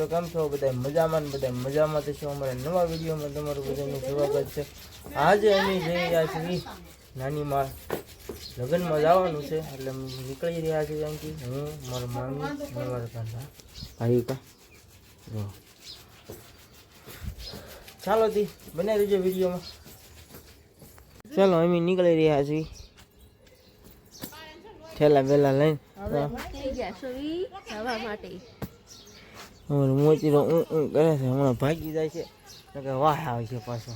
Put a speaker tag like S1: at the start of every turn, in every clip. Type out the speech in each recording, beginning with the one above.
S1: કેમ છો બધા મજામાં ને બધા મજામાં તો છો અમારા નવા વિડીયોમાં તમારું બધાનું સ્વાગત છે। આજે અમે જઈ રહ્યા છીએ નાની માં લગ્નમાં જવાનું છે એટલે નીકળી રહ્યા છીએ અહીંથી હું મારા મામી મારા કાકા ભાઈ કા ચાલો દી બનાવી દેજો વિડીયોમાં। ચાલો અમે નીકળી રહ્યા છીએ ठेला वेला लई मोती करे छे हमणा भागी जाय छे तो वाह आवे छे पाछो।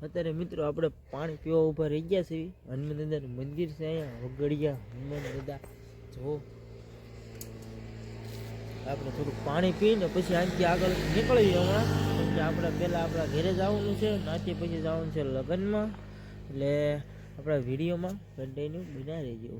S1: અત્યારે મિત્રો આપણે પાણી પીવા ઊભા રહી ગયા છીએ। હનુમાન દાદાનું મંદિર છે અહીંયા વગડિયા હનુમાન દાદા જો આપણે થોડું પાણી પીને પછી અહીંથી આગળ નીકળી હમણાં કેમ કે આપણે પહેલાં આપણા ઘરે જવાનું છે નાથી પછી જવાનું છે લગ્નમાં એટલે આપણા વિડીયોમાં કન્ટિન્યુ બના રહેજો।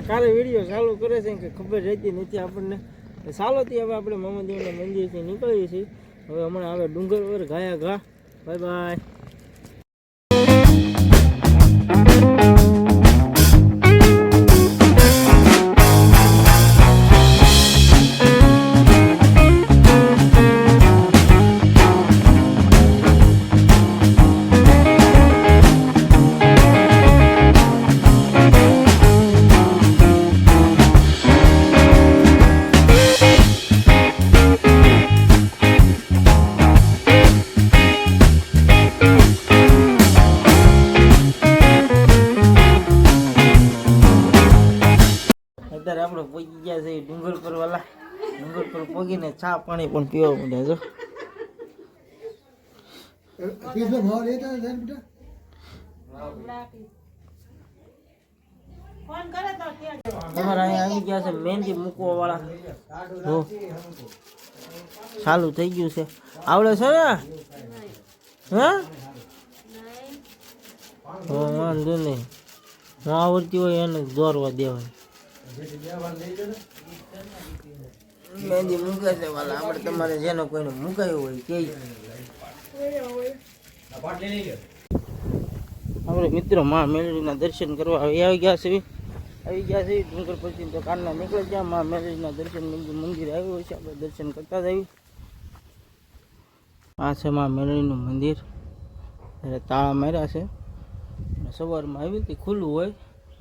S1: કાલે વિડીયો ચાલુ કરે છે કે ખબર રહેતી નથી આપણને। ચાલોથી હવે આપણે મામાદેવના મંદિરથી નીકળીએ છીએ। હવે હમણાં આવે ડુંગર પર ગાયા ઘા। Bye bye. અત્યારે આપણે પહોંચી ગયા છે ડુંગર પર વાલા। ડુંગર પર પહોંચીને ચા પાણી પણ પીવા માંડ્યા છો। તમારે અહીંયા આવી ગયા છે મહેંદી મૂકવા વાળા જો ચાલુ થઈ ગયું છે। આવડે છે ને હે વાંધો નહીં ન આવડતી હોય એને દોરવા દેવાય। મહેંદી મૂકે છે વાલા આપણે તમારે જેનો કોઈને મુકાયું હોય કે આપણે મિત્રો માં મેલડીના દર્શન કરવા આવી ગયા છે ડુંગર પછી તો કારના નીકળી ગયા। માં મેલડીના દર્શન મંદિર આવ્યું છે આપણે દર્શન કરતા જ આવી। આ છે માં મેલડીનું મંદિર તાળા માર્યા છે સવારમાં આવી હતી ખુલ્લું હોય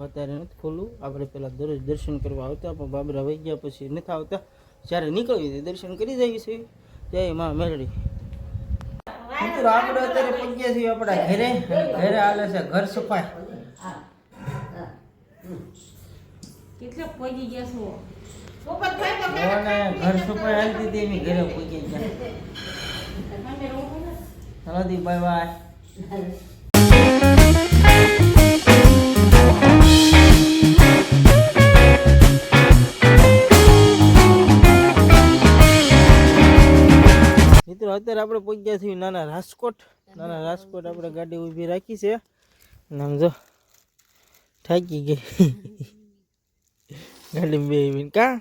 S1: અત્યારે નથી ખુલ્લું। આપણે પહેલાં દરરોજ દર્શન કરવા આવતા પણ બાબરા વહી ગયા પછી નથી આવતા। જ્યારે નીકળવી દર્શન કરી જઈએ છીએ જય માં મેલડી. મિત્રો આપણે અત્યારે પહોંચ્યા છીએ આપણા ઘરે. ઘરે હાલે છે ઘર સફાઈ.
S2: કેટલા પહોંચી ગયા છો?
S1: ઘર સફાઈ હાલતી હતી એની ઘરે પહોંચી ગયા. ચાલો દી બાય બાય. મિત્રો અત્યારે આપણે પહોંચ્યા છીએ નાના રાજકોટ. નાના રાજકોટ આપણે ગાડી ઊભી રાખી છે. આમ જો થાકી ગઈ ગાડી બેહીને. કા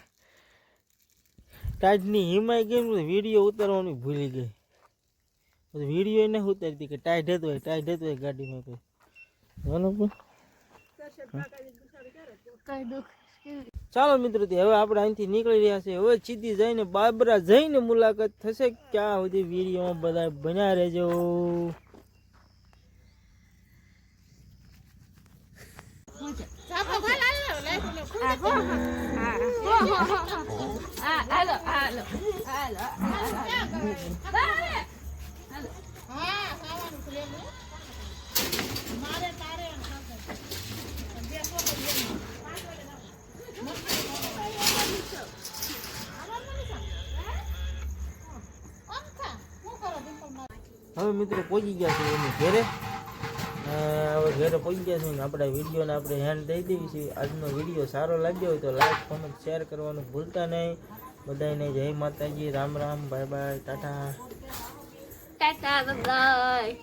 S1: ટાઈટની હિમાઈ ગઈ, વિડીયો ઉતારવાની ભૂલી ગઈ. વિડીયો એને ઉતારતી કે ટાઈટ હતો ગાડીમાં કોઈ બરાબર. ચાલો મિત્રો, હવે આપણે અહીંથી નીકળી રહ્યા છે. હવે સીધી જઈને બાબરા જઈને મુલાકાત થશે. ક્યાં સુધી વિડીયોમાં બધા બન્યા રહેજો. હવે મિત્રો પહોંચી ગયા છે એની ઘરે. હવે ઘરે પહોંચી ગયા છે ને આપણા વિડીયોને આપણે હેન્ડ દઈ દેવી છે. આજનો વિડીયો સારો લાગ્યો હોય તો લાઈક કોમેન્ટ શેર કરવાનું ભૂલતા નહીં. બધાને જય માતાજી, Ram Ram, bye bye, Tata
S2: Tata by.